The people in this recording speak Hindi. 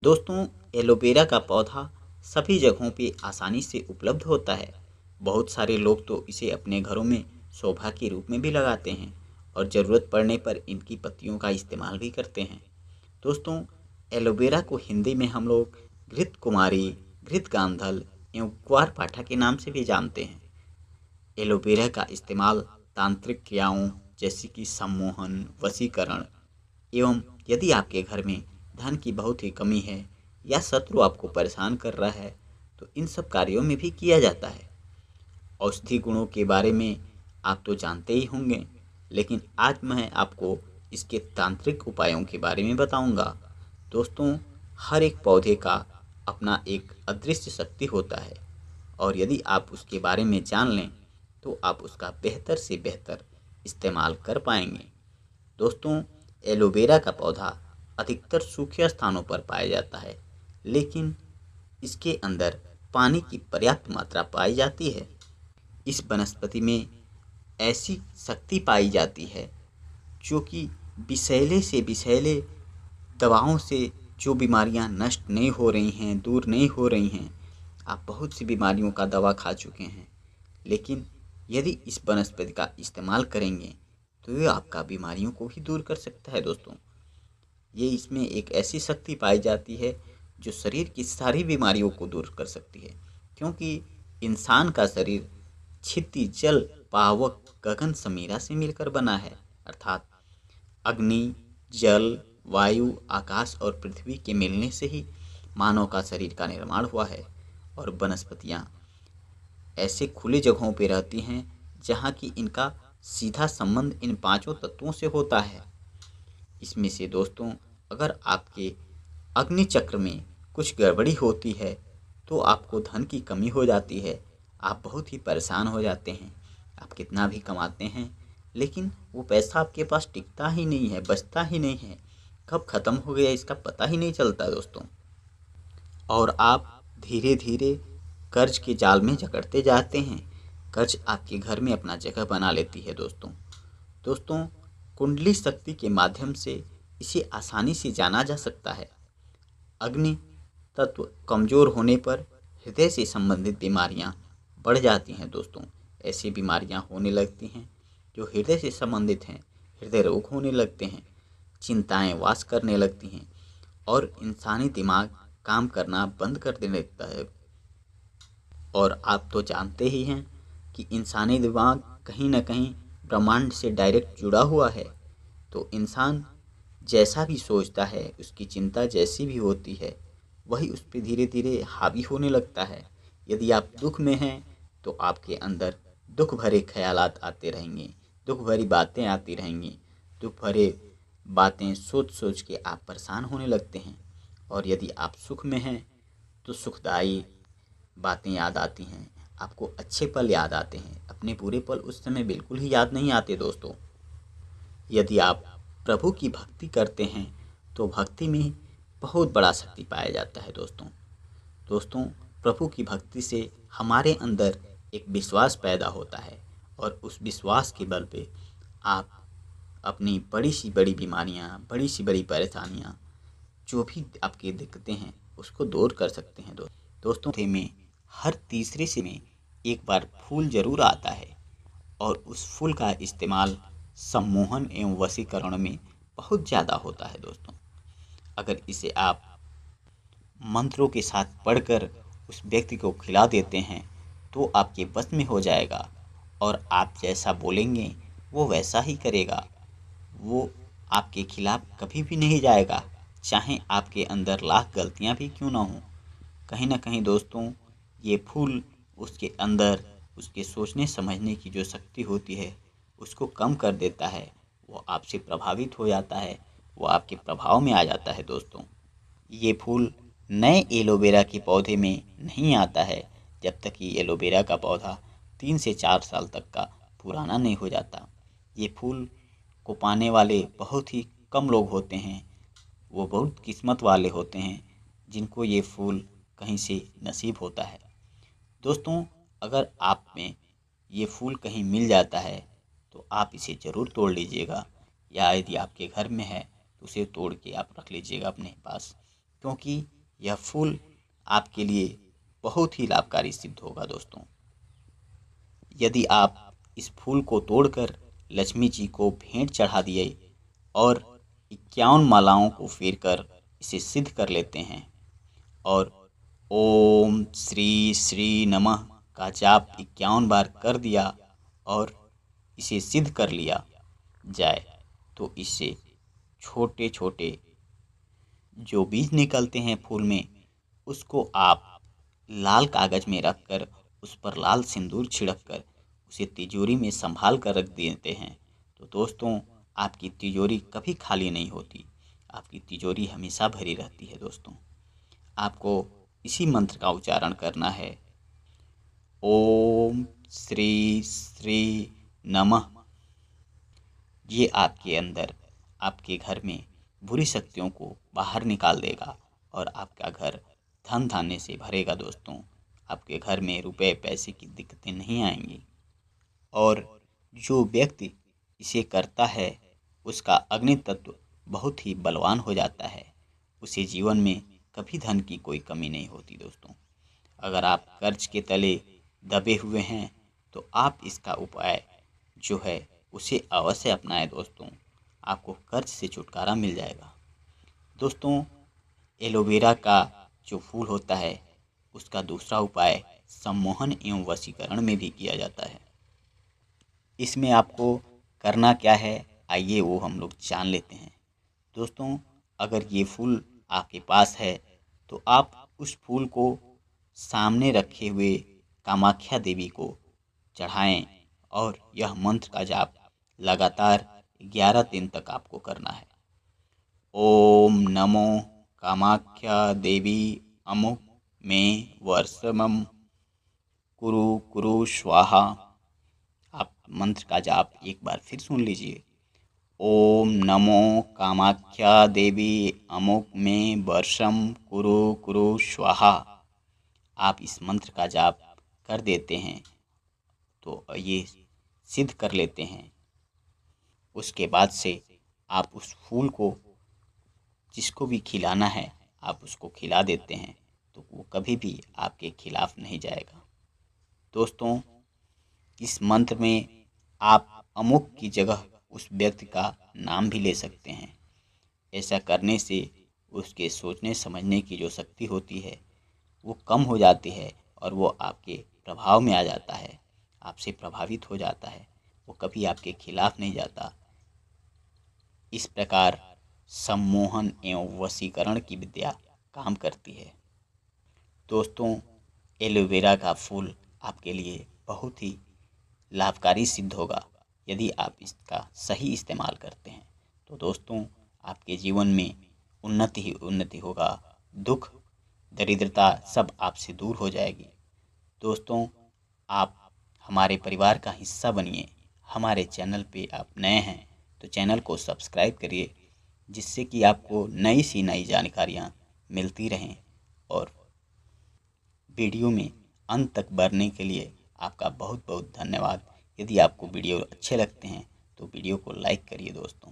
दोस्तों, एलोवेरा का पौधा सभी जगहों पे आसानी से उपलब्ध होता है। बहुत सारे लोग तो इसे अपने घरों में शोभा के रूप में भी लगाते हैं और ज़रूरत पड़ने पर इनकी पत्तियों का इस्तेमाल भी करते हैं। दोस्तों, एलोवेरा को हिंदी में हम लोग घृत कुमारी, घृत गांधल एवं ग्वारपाठा के नाम से भी जानते हैं। एलोवेरा का इस्तेमाल तांत्रिक क्रियाओं जैसे कि सम्मोहन, वशीकरण एवं यदि आपके घर में धन की बहुत ही कमी है या शत्रु आपको परेशान कर रहा है तो इन सब कार्यों में भी किया जाता है। औषधि गुणों के बारे में आप तो जानते ही होंगे, लेकिन आज मैं आपको इसके तांत्रिक उपायों के बारे में बताऊंगा। दोस्तों, हर एक पौधे का अपना एक अदृश्य शक्ति होता है और यदि आप उसके बारे में जान लें तो आप उसका बेहतर से बेहतर इस्तेमाल कर पाएंगे। दोस्तों, एलोवेरा का पौधा अधिकतर सूखे स्थानों पर पाया जाता है, लेकिन इसके अंदर पानी की पर्याप्त मात्रा पाई जाती है। इस वनस्पति में ऐसी शक्ति पाई जाती है जो कि विषैले से विषैले दवाओं से जो बीमारियां नष्ट नहीं हो रही हैं, दूर नहीं हो रही हैं, आप बहुत सी बीमारियों का दवा खा चुके हैं, लेकिन यदि इस वनस्पति का इस्तेमाल करेंगे तो ये आपका बीमारियों को भी दूर कर सकता है। दोस्तों, ये इसमें एक ऐसी शक्ति पाई जाती है जो शरीर की सारी बीमारियों को दूर कर सकती है, क्योंकि इंसान का शरीर क्षिति, जल, पावक, गगन, समीरा से मिलकर बना है, अर्थात अग्नि, जल, वायु, आकाश और पृथ्वी के मिलने से ही मानव का शरीर का निर्माण हुआ है। और वनस्पतियाँ ऐसे खुली जगहों पे रहती हैं जहाँ की इनका सीधा संबंध इन पांचों तत्वों से होता है। इसमें से दोस्तों, अगर आपके अग्नि चक्र में कुछ गड़बड़ी होती है तो आपको धन की कमी हो जाती है, आप बहुत ही परेशान हो जाते हैं। आप कितना भी कमाते हैं लेकिन वो पैसा आपके पास टिकता ही नहीं है, बचता ही नहीं है, कब ख़त्म हो गया इसका पता ही नहीं चलता दोस्तों। और आप धीरे धीरे कर्ज के जाल में जकड़ते जाते हैं। कर्ज आपके घर में अपना जगह बना लेती है। दोस्तों, कुंडली शक्ति के माध्यम से इसे आसानी से जाना जा सकता है। अग्नि तत्व कमज़ोर होने पर हृदय से संबंधित बीमारियां बढ़ जाती हैं। दोस्तों, ऐसी बीमारियां होने लगती हैं जो हृदय से संबंधित हैं, हृदय रोग होने लगते हैं, चिंताएं वास करने लगती हैं और इंसानी दिमाग काम करना बंद कर देने लगता है। और आप तो जानते ही हैं कि इंसानी दिमाग कहीं ना कहीं ब्रह्मांड से डायरेक्ट जुड़ा हुआ है, तो इंसान जैसा भी सोचता है, उसकी चिंता जैसी भी होती है, वही उस पर धीरे धीरे हावी होने लगता है। यदि आप दुख में हैं तो आपके अंदर दुख भरे ख्यालात आते रहेंगे, दुख भरी बातें आती रहेंगी, दुख भरे बातें सोच सोच के आप परेशान होने लगते हैं। और यदि आप सुख में हैं तो सुखदायी बातें याद आती हैं, आपको अच्छे पल याद आते हैं, अपने बुरे पल उस समय बिल्कुल ही याद नहीं आते। दोस्तों, यदि आप प्रभु की भक्ति करते हैं तो भक्ति में बहुत बड़ा शक्ति पाया जाता है। दोस्तों, प्रभु की भक्ति से हमारे अंदर एक विश्वास पैदा होता है और उस विश्वास के बल पे आप अपनी बड़ी सी बड़ी बीमारियां, बड़ी सी बड़ी परेशानियां, जो भी आपकी दिक्कतें हैं, उसको दूर कर सकते हैं। दोस्तों, में हर तीसरे से में एक बार फूल जरूर आता है और उस फूल का इस्तेमाल सम्मोहन एवं वशीकरण में बहुत ज़्यादा होता है। दोस्तों, अगर इसे आप मंत्रों के साथ पढ़कर उस व्यक्ति को खिला देते हैं तो आपके बस में हो जाएगा और आप जैसा बोलेंगे वो वैसा ही करेगा। वो आपके खिलाफ कभी भी नहीं जाएगा, चाहे आपके अंदर लाख गलतियां भी क्यों ना हों। कहीं ना कहीं दोस्तों, ये फूल उसके अंदर उसके सोचने समझने की जो शक्ति होती है उसको कम कर देता है। वो आपसे प्रभावित हो जाता है, वो आपके प्रभाव में आ जाता है। दोस्तों, ये फूल नए एलोवेरा के पौधे में नहीं आता है जब तक कि एलोवेरा का पौधा 3 से 4 साल तक का पुराना नहीं हो जाता। ये फूल को पाने वाले बहुत ही कम लोग होते हैं, वो बहुत किस्मत वाले होते हैं जिनको ये फूल कहीं से नसीब होता है। दोस्तों, अगर आप में ये फूल कहीं मिल जाता है तो आप इसे ज़रूर तोड़ लीजिएगा, या यदि आपके घर में है तो उसे तोड़ के आप रख लीजिएगा अपने पास। क्योंकि यह फूल आपके लिए बहुत ही लाभकारी सिद्ध होगा दोस्तों। यदि आप इस फूल को तोड़कर लक्ष्मी जी को भेंट चढ़ा दिए और 51 मालाओं को फेरकर इसे सिद्ध कर लेते हैं और ओम श्री श्री नमः का जाप 51 बार कर दिया और इसे सिद्ध कर लिया जाए, तो इससे छोटे छोटे जो बीज निकलते हैं फूल में, उसको आप लाल कागज में रखकर उस पर लाल सिंदूर छिड़क कर उसे तिजोरी में संभाल कर रख देते हैं, तो दोस्तों आपकी तिजोरी कभी खाली नहीं होती, आपकी तिजोरी हमेशा भरी रहती है। दोस्तों आपको इसी मंत्र का उच्चारण करना है, ओम श्री श्री नमः। ये आपके अंदर, आपके घर में बुरी शक्तियों को बाहर निकाल देगा और आपका घर धन धान्य से भरेगा। दोस्तों आपके घर में रुपए पैसे की दिक्कतें नहीं आएंगी और जो व्यक्ति इसे करता है उसका अग्नि तत्व बहुत ही बलवान हो जाता है, उसे जीवन में कभी धन की कोई कमी नहीं होती। दोस्तों अगर आप कर्ज के तले दबे हुए हैं तो आप इसका उपाय जो है उसे अवश्य अपनाएं। दोस्तों आपको कर्ज से छुटकारा मिल जाएगा। दोस्तों एलोवेरा का जो फूल होता है उसका दूसरा उपाय सम्मोहन एवं वशीकरण में भी किया जाता है। इसमें आपको करना क्या है, आइए वो हम लोग जान लेते हैं। दोस्तों अगर ये फूल आपके पास है तो आप उस फूल को सामने रखे हुए कामाख्या देवी को चढ़ाएं और यह मंत्र का जाप लगातार 11 दिन तक आपको करना है। ओम नमो कामाख्या देवी अमुक में वर्षमम कुरु कुरु स्वाहा। आप मंत्र का जाप एक बार फिर सुन लीजिए, ओम नमो कामाख्या देवी अमुक में वर्षम कुरु कुरु स्वाहा। आप इस मंत्र का जाप कर देते हैं तो ये सिद्ध कर लेते हैं। उसके बाद से आप उस फूल को जिसको भी खिलाना है आप उसको खिला देते हैं तो वो कभी भी आपके खिलाफ नहीं जाएगा। दोस्तों इस मंत्र में आप अमुक की जगह उस व्यक्ति का नाम भी ले सकते हैं। ऐसा करने से उसके सोचने समझने की जो शक्ति होती है वो कम हो जाती है और वो आपके प्रभाव में आ जाता है, आपसे प्रभावित हो जाता है, वो कभी आपके खिलाफ नहीं जाता। इस प्रकार सम्मोहन एवं वशीकरण की विद्या काम करती है। दोस्तों एलोवेरा का फूल आपके लिए बहुत ही लाभकारी सिद्ध होगा यदि आप इसका सही इस्तेमाल करते हैं। तो दोस्तों आपके जीवन में उन्नति ही उन्नति होगा, दुख दरिद्रता सब आपसे दूर हो जाएगी। दोस्तों आप हमारे परिवार का हिस्सा बनिए। हमारे चैनल पे आप नए हैं तो चैनल को सब्सक्राइब करिए, जिससे कि आपको नई सी नई जानकारियाँ मिलती रहें। और वीडियो में अंत तक बढ़ने के लिए आपका बहुत बहुत धन्यवाद। यदि आपको वीडियो अच्छे लगते हैं तो वीडियो को लाइक करिए दोस्तों।